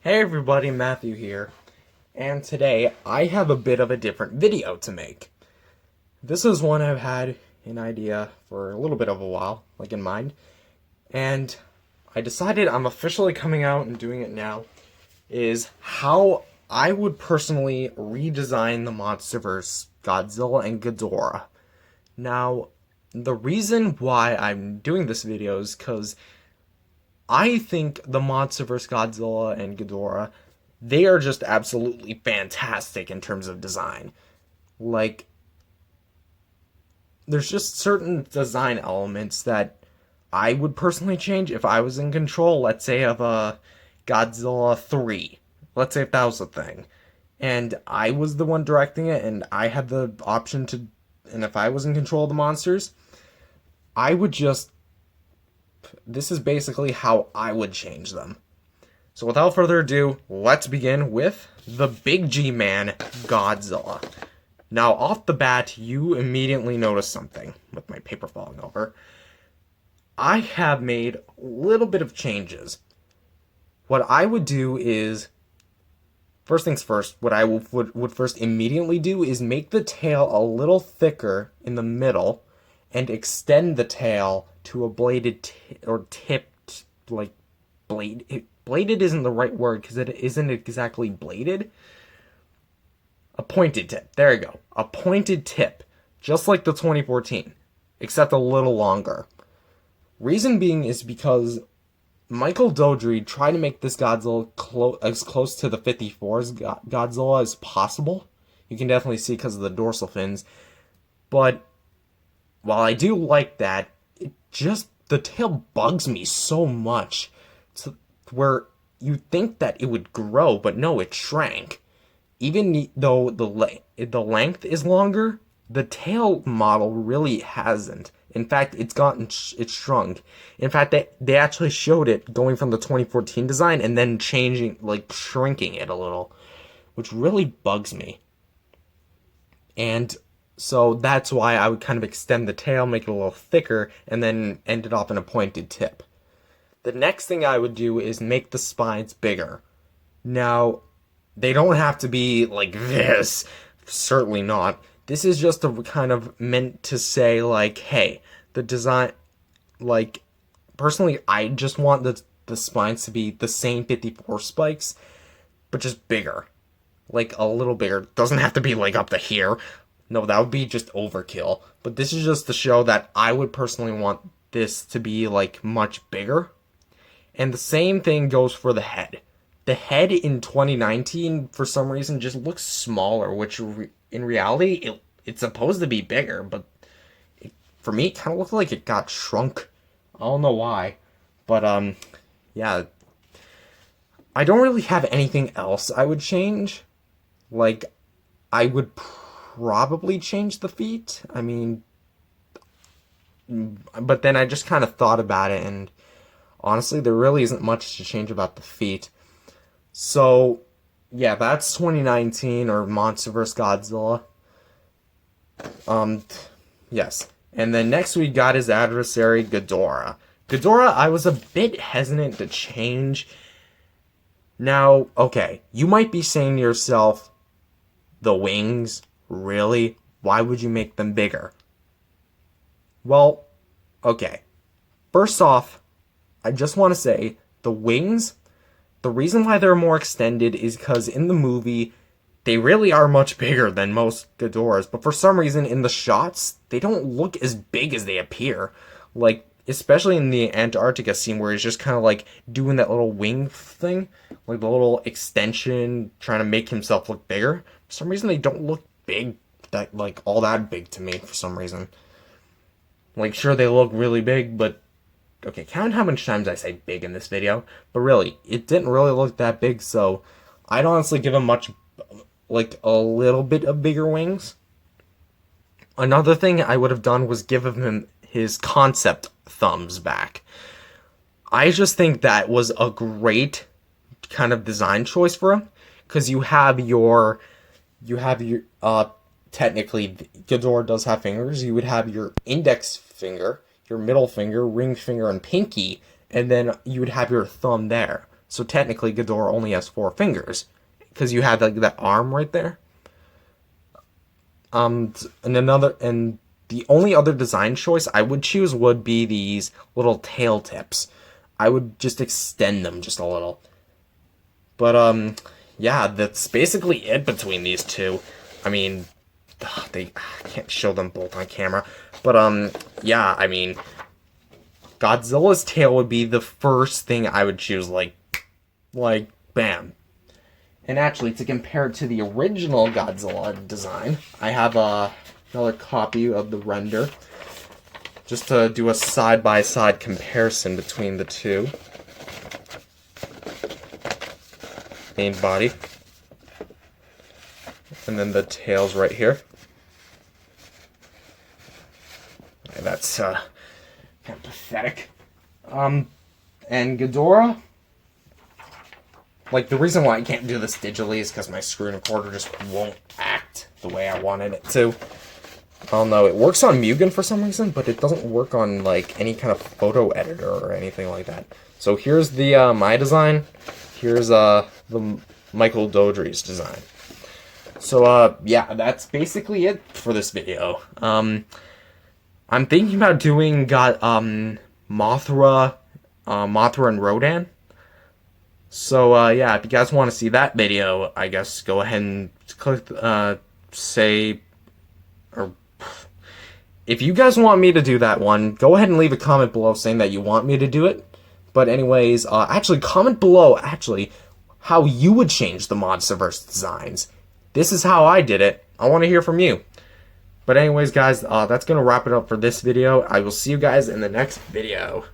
Hey everybody, Matthew here, and today I have a bit of a different video to make. This is one I've had an idea for a little bit of a while, in mind, and I decided I'm officially coming out and doing it now, is how I would personally redesign the MonsterVerse Godzilla and Ghidorah. Now, the reason why I'm doing this video is because I think the MonsterVerse Godzilla and Ghidorah, they are just absolutely fantastic in terms of design. There's just certain design elements that I would personally change if I was in control, let's say, of a Godzilla 3. Let's say if that was a thing. And I was the one directing it, and I had the option to, and if I was in control of the monsters, I would just, this is basically how I would change them. So without further ado, let's begin with the Big G Man, Godzilla. Now, off the bat, you immediately notice something with my paper falling over. I have made a little bit of changes. What I would do is, first things first, what I would first immediately do is make the tail a little thicker in the middle and extend the tail to a bladed or tipped, blade. Bladed isn't the right word because it isn't exactly bladed. A pointed tip. There you go. A pointed tip. Just like the 2014, except a little longer. Reason being is because Michael Dodry tried to make this Godzilla as close to the 54's Godzilla as possible. You can definitely see because of the dorsal fins. But while I do like that, the tail bugs me so much to where you think that it would grow, but no, it shrank. Even though the length is longer, the tail model really hasn't. In fact, it's shrunk. In fact, they actually showed it going from the 2014 design and then shrinking it a little, which really bugs me. And so that's why I would kind of extend the tail, make it a little thicker, and then end it off in a pointed tip. The next thing I would do is make the spines bigger. Now, they don't have to be like this. Certainly not. This is just kind of meant to say, hey, the design, personally, I just want the spines to be the same 54 spikes, but just bigger. A little bigger. Doesn't have to be, up to here. No, that would be just overkill. But this is just to show that I would personally want this to be, much bigger. And the same thing goes for the head. The head in 2019, for some reason, just looks smaller, which in reality, it's supposed to be bigger, but for me, it kind of looked like it got shrunk. I don't know why. But, yeah. I don't really have anything else I would change. I would probably change the feet. I mean, but then I just kind of thought about it, and honestly, there really isn't much to change about the feet. So, yeah, that's 2019 or MonsterVerse Godzilla. Yes. And then next we got his adversary, Ghidorah. Ghidorah, I was a bit hesitant to change. Now, okay, you might be saying to yourself, the wings, really? Why would you make them bigger? Well, okay. First off, I just want to say, the wings, the reason why they're more extended is because in the movie, they really are much bigger than most Ghidorahs, but for some reason in the shots, they don't look as big as they appear. Especially in the Antarctica scene where he's just kind of doing that little wing thing, the little extension, trying to make himself look bigger. For some reason, they don't look big, all that big to me for some reason. Sure, they look really big, but okay, count how many times I say big in this video, but really, it didn't really look that big, so I'd honestly give him a little bit of bigger wings. Another thing I would have done was give him his concept thumbs back. I just think that was a great kind of design choice for him, because you have your, technically, Ghidorah does have fingers. You would have your index finger, your middle finger, ring finger, and pinky, and then you would have your thumb there. So technically, Ghidorah only has 4 fingers because you had like that arm right there. And the only other design choice I would choose would be these little tail tips. I would just extend them just a little. But yeah, that's basically it between these two. I mean, I can't show them both on camera, but yeah, I mean, Godzilla's tail would be the first thing I would choose. Like, bam. And actually, to compare it to the original Godzilla design, I have another copy of the render, just to do a side-by-side comparison between the two. Main body. And then the tails right here. That's kind of pathetic. And Ghidorah, like, the reason why I can't do this digitally is because my screen recorder just won't act the way I wanted it to. I don't know, it works on Mugen for some reason, but it doesn't work on, like, any kind of photo editor or anything like that. So here's the, my design. Here's, the Michael Dodry's design. So, yeah, that's basically it for this video. I'm thinking about doing, Mothra and Rodan. So, yeah, if you guys want to see that video, I guess go ahead and click, or if you guys want me to do that one, go ahead and leave a comment below saying that you want me to do it. But anyways, actually, comment below, how you would change the MonsterVerse designs. This is how I did it. I want to hear from you. But anyways, guys, that's going to wrap it up for this video. I will see you guys in the next video.